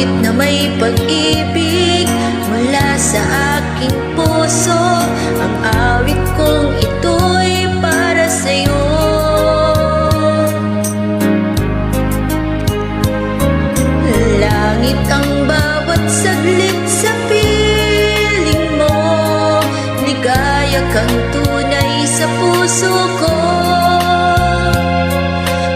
awit na may pag-ibig mula sa aking puso. Ang awit kong ito'y para sa'yo. Langit ang bawat saglit sa piling mo, ligaya kang tunay sa puso ko.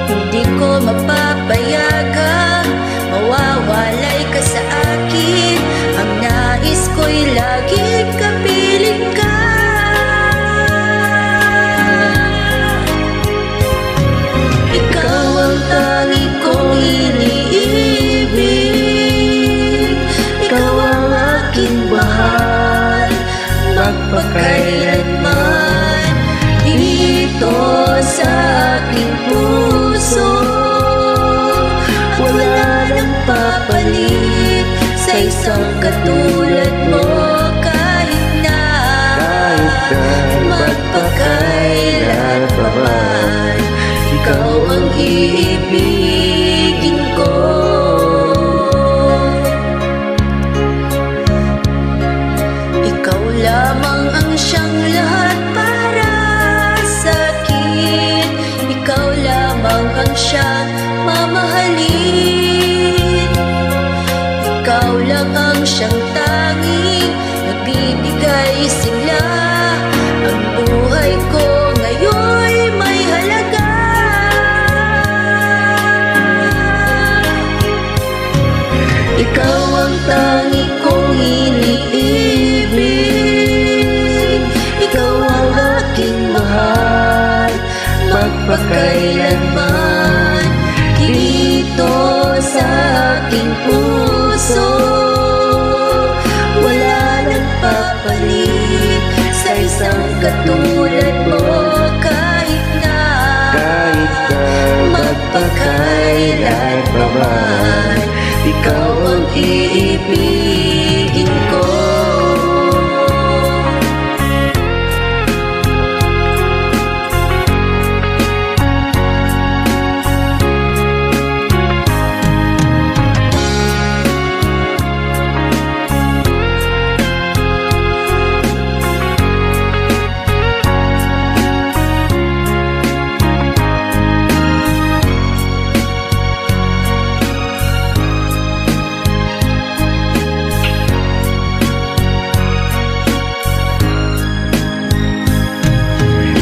Hindi ko mapapayagang mawawalay ka sa akin. Ang nais ko'y lagi kapiling ka. Ikaw ang tangi kong iniibig, ikaw ang aking mahal, magpakailanman dito sa aking puso. Wala nang papalit sa isang katulad mo, kahit na magpakailan pa man. Ikaw ang iibigin ko. Ikaw lamang ang siyang lahat para sa'kin. Ikaw lamang ang siyang mamahalin. Ikaw lang ang siyang tanging nagbibigay sigla. Ang buhay ko ngayon'y may halaga. Ikaw ang tangi kong iniibig, ikaw ang aking mahal, magpakailanman dito sa aking puso. Wala nang papalit sa isang katulad mo, kahit na magpakailan pa man. Ikaw ang iibigin ko.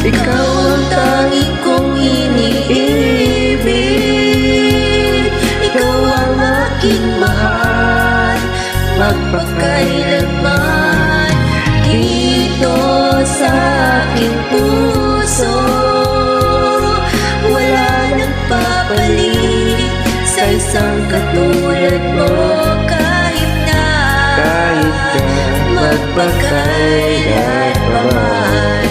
Ikaw ang tangi kong iniibig, ikaw ang aking mahal, magpakailanman dito sa aking puso. Wala nang papalit sa isang katulad mo, kahit na magpakailan pa man.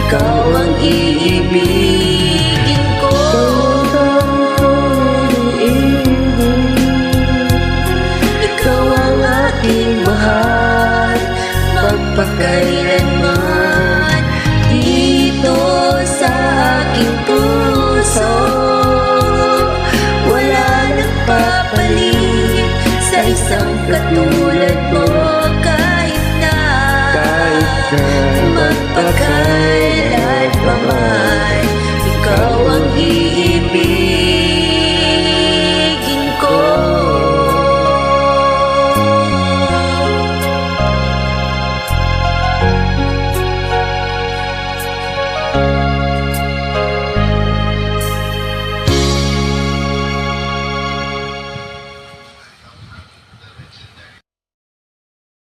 Ikaw ang iibigin ko. Ikaw ang aking mahal, magpakailanman dito sa aking puso. Wala nang papalit sa isang katulad mo,